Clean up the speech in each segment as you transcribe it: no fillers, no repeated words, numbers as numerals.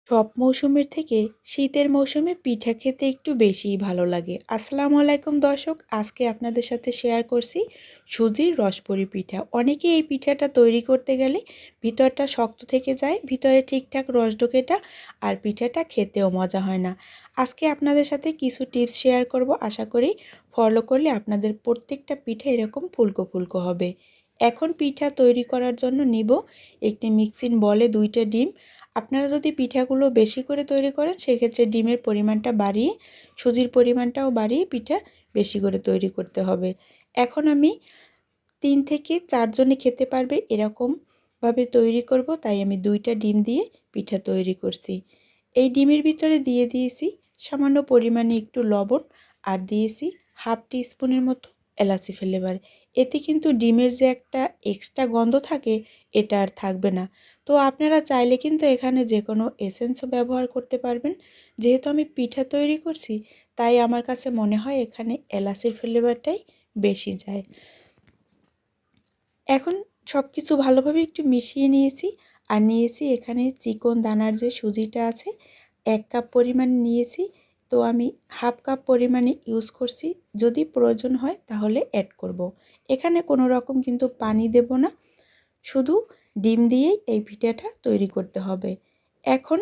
সব মৌসুমের থেকে শীতের মৌসুমে পিঠা খেতে একটু বেশিই ভালো লাগে। আসসালামু আলাইকুম দর্শক, আজকে আপনাদের সাথে শেয়ার করছি সুজির রসবড়ি পিঠা। অনেকে এই পিঠাটা তৈরি করতে গেলে ভিতরটা শক্ত থেকে যায়, ভিতরে ঠিকঠাক রস ঢোকে না, আর পিঠাটা খেতেও মজা হয় না। আজকে আপনাদের সাথে কিছু টিপস শেয়ার করব, আশা করি ফলো করলে আপনাদের প্রত্যেকটা পিঠা এরকম ফুলকো ফুলকো হবে। এখন পিঠা তৈরি করার জন্য নিব একটি মিক্সিং বলে 2টা ডিম। আপনারা যদি পিঠাগুলো বেশি করে তৈরি করেন সেক্ষেত্রে ডিমের পরিমাণটা বাড়িয়ে সুজির পরিমাণটাও বাড়িয়ে পিঠা বেশি করে তৈরি করতে হবে। এখন আমি 3 থেকে 4 জনে খেতে পারবে এরকমভাবে তৈরি করব, তাই আমি 2টা ডিম দিয়ে পিঠা তৈরি করছি। এই ডিমের ভিতরে দিয়ে দিয়েছি সামান্য পরিমাণে একটু লবণ, আর দিয়েছি হাফ টি স্পুনের মতো এলাচি ফ্লেভার। এতে কিন্তু ডিমের যে একটা এক্সট্রা গন্ধ থাকে এটা আর থাকবে না। তো আপনারা চাইলে কিন্তু এখানে যে কোনো এসেন্সও ব্যবহার করতে পারবেন। যেহেতু আমি পিঠা তৈরি করছি তাই আমার কাছে মনে হয় এখানে এলাচির ফ্লেভারটাই বেশি যায়। এখন সব কিছু ভালোভাবে একটু মিশিয়ে নিয়েছি, আর নিয়েছি এখানে চিকন দানার যে সুজিটা আছে 1 কাপ পরিমাণ নিয়েছি। তো আমি হাফ কাপ পরিমাণে ইউজ করছি, যদি প্রয়োজন হয় তাহলে অ্যাড করব। এখানে কোনো রকম কিন্তু পানি দেব না, শুধু ডিম দিয়েই এই পিঠাটা তৈরি করতে হবে। এখন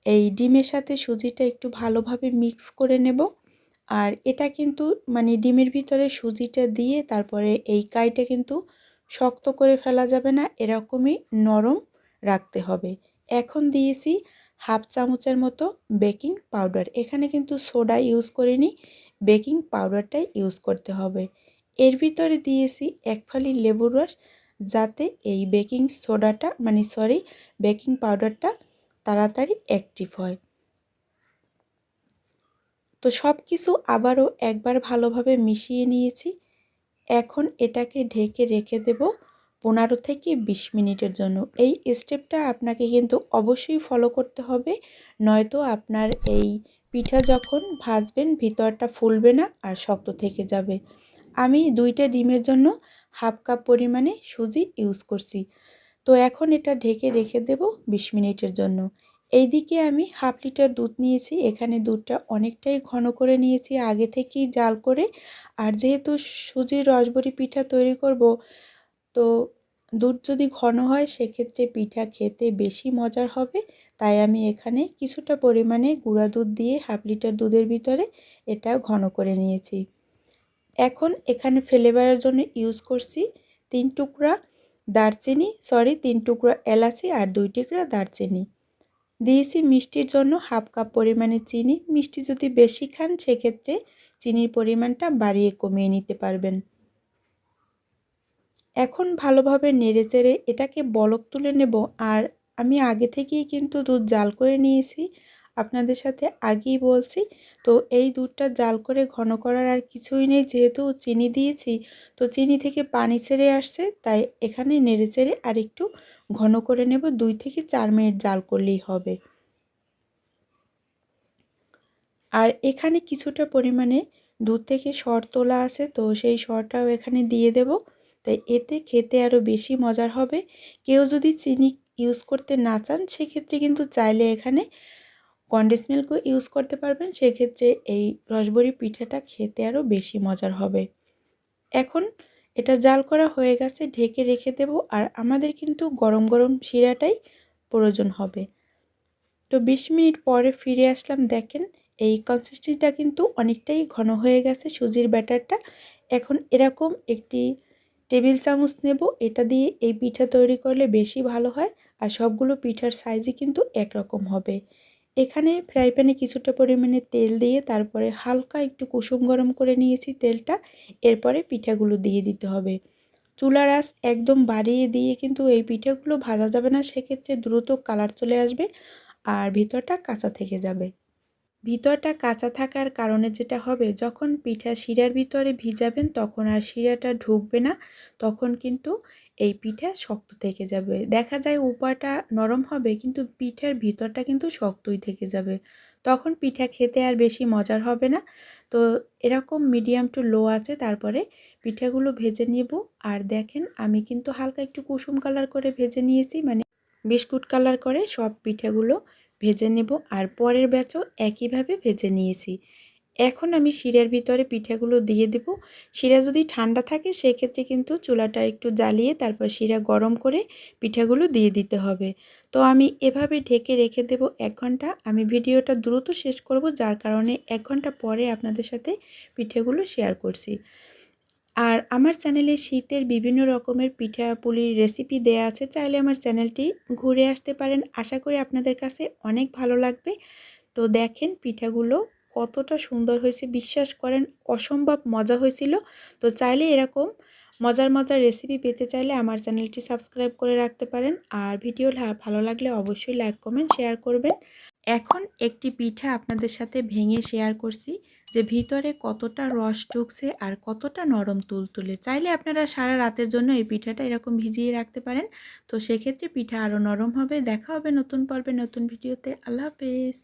এই ডিমের সাথে সুজিটা একটু ভালোভাবে মিক্স করে নেব। আর এটা কিন্তু ডিমের ভিতরে সুজিটা দিয়ে তারপরে এই কাইটা কিন্তু শক্ত করে ফেলা যাবে না, এরকমই নরম রাখতে হবে। এখন দিয়েছি হাফ চামচের মতো বেকিং পাউডার। এখানে কিন্তু সোডা ইউজ করিনি, বেকিং পাউডারটাই ইউজ করতে হবে। এর ভিতরে দিয়েছি 1 ফালি লেবুর রস, যাতে এই বেকিং সোডাটা বেকিং পাউডারটা তাড়াতাড়ি অ্যাক্টিভ হয়। তো সব কিছু আবারও একবার ভালোভাবে মিশিয়ে নিয়েছি। এখন এটাকে ঢেকে রেখে দেব 15 থেকে 20 মিনিটের জন্য। এই স্টেপটা আপনাকে কিন্তু অবশ্যই ফলো করতে হবে, নয়তো আপনার এই পিঠা যখন ভাজবেন ভিতরটা ফুলবে না আর শক্ত থেকে যাবে। আমি 2টা ডিমের জন্য হাফ কাপ পরিমাণে সুজি ইউজ করছি। তো এখন এটা ঢেকে রেখে দেব 20 মিনিটের জন্য। এইদিকে আমি হাফ লিটার দুধ নিয়েছি, এখানে দুধটা অনেকটাই ঘন করে নিয়েছি আগে থেকেই জাল করে। আর যেহেতু সুজির রসবড়ি পিঠা তৈরি করব, তো দুধ যদি ঘন হয় সেক্ষেত্রে পিঠা খেতে বেশি মজার হবে। তাই আমি এখানে কিছুটা পরিমাণে গুঁড়া দুধ দিয়ে হাফ লিটার দুধের ভিতরে এটা ঘন করে নিয়েছি। এখন এখানে ফ্লেভারের জন্য ইউজ করছি 3 টুকরা তিন টুকরা এলাচি আর 2 টুকরা দারচিনি। দিয়েছি মিষ্টির জন্য হাফ কাপ পরিমাণে চিনি। মিষ্টি যদি বেশি খান সেক্ষেত্রে চিনির পরিমাণটা বাড়িয়ে কমিয়ে নিতে পারবেন। এখন ভালোভাবে নেড়েচেড়ে এটাকে বলক তুলে নেব। আর আমি আগে থেকেই কিন্তু দুধ জাল করে নিয়েছি, আপনাদের সাথে আগেই বলছি। তো এই দুধটা জাল করে ঘন করার আর কিছুই নেই, যেহেতু চিনি দিয়েছি তো চিনি থেকে পানি ছেড়ে আসছে, তাই এখানে নেড়েচেড়ে আর একটু ঘন করে নেব। 2 থেকে 4 মিনিট জাল করলেই হবে। আর এখানে কিছুটা পরিমাণে দুধ থেকে সর তোলা আছে, তো সেই সরটাও এখানে দিয়ে দেব। তাই এতে খেতে আরও বেশি মজার হবে। কেউ যদি চিনি ইউজ করতে না চান সেক্ষেত্রে কিন্তু চাইলে এখানে কনডেন্স মিল্কও ইউজ করতে পারবেন, সেক্ষেত্রে এই রসবড়ি পিঠাটা খেতে আরও বেশি মজার হবে। এখন এটা জাল করা হয়ে গেছে, ঢেকে রেখে দেব। আর আমাদের কিন্তু গরম গরম শিরাটাই প্রয়োজন হবে। তো 20 মিনিট পরে ফিরে আসলাম, দেখেন এই কনসিস্টেন্সিটা কিন্তু অনেকটাই ঘন হয়ে গেছে সুজির ব্যাটারটা। এখন এরকম একটি টেবিল চামচ নেব, এটা দিয়ে এই পিঠা তৈরি করলে বেশি ভালো হয়। আর সবগুলো পিঠার সাইজই কিন্তু একরকম হবে। এখানে ফ্রাই প্যানে কিছুটা পরিমাণে তেল দিয়ে তারপরে হালকা একটু কুসুম গরম করে নিয়েছি তেলটা। এরপরে পিঠাগুলো দিয়ে দিতে হবে। চুলার আঁচ একদম বাড়িয়ে দিয়ে কিন্তু এই পিঠাগুলো ভাজা যাবে না, সেক্ষেত্রে দ্রুত কালার চলে আসবে আর ভিতরটা কাঁচা থেকে যাবে। ভিতরটা কাঁচা থাকার কারণে যেটা হবে, যখন পিঠা শিরার ভিতরে ভিজাবেন তখন আর শিরাটা ঢুকবে না, তখন কিন্তু এই পিঠা শক্ত থেকে যাবে। দেখা যায় উপরটা নরম হবে কিন্তু পিঠার ভিতরটা কিন্তু শক্তই থেকে যাবে, তখন পিঠা খেতে আর বেশি মজার হবে না। তো এরকম মিডিয়াম টু লো আছে তারপরে পিঠাগুলো ভেজে নেব। আর দেখেন আমি কিন্তু হালকা একটু কুসুম কালার করে ভেজে নিয়েছি, বিস্কুট কালার করে সব পিঠাগুলো ভেজে নেব আর পরের ব্যাচও একইভাবে ভেজে নিয়েছি। এখন আমি শিরার ভিতরে পিঠাগুলো দিয়ে দেব। শিরা যদি ঠান্ডা থাকে সেক্ষেত্রে কিন্তু চুলাটা একটু জ্বালিয়ে তারপর শিরা গরম করে পিঠাগুলো দিয়ে দিতে হবে। তো আমি এভাবে ঢেকে রেখে দেব 1 ঘন্টা। আমি ভিডিওটা দ্রুত শেষ করব, যার কারণে 1 ঘন্টা পরে আপনাদের সাথে পিঠাগুলো শেয়ার করছি। আর আমার চ্যানেলে শীতের বিভিন্ন রকমের পিঠাপুলির রেসিপি দেয়া আছে, চাইলে আমার চ্যানেলটি ঘুরে আসতে পারেন। আশা করি আপনাদের কাছে অনেক ভালো লাগবে। তো দেখেন পিঠাগুলো কতটা সুন্দর হয়েছে, বিশ্বাস করেন অসম্ভব মজা হয়েছিল। তো চাইলে এরকম মজার মজার রেসিপি পেতে চাইলে আমার চ্যানেলটি সাবস্ক্রাইব করে রাখতে পারেন। আর ভিডিও ভালো লাগলে অবশ্যই লাইক কমেন্ট শেয়ার করবেন। এখন একটি পিঠা আপনাদের সাথে ভেঙে শেয়ার করছি যে ভিতরে কতটা রস ঢুকছে আর কতটা নরম তুলতুলে। চাইলে আপনারা সারা রাতের জন্য এই পিঠাটা এরকম ভিজিয়ে রাখতে পারেন। তো সেক্ষেত্রে পিঠা আরও নরম হবে। দেখা হবে নতুন পর্বে নতুন ভিডিওতে। আল্লাহ হাফেজ।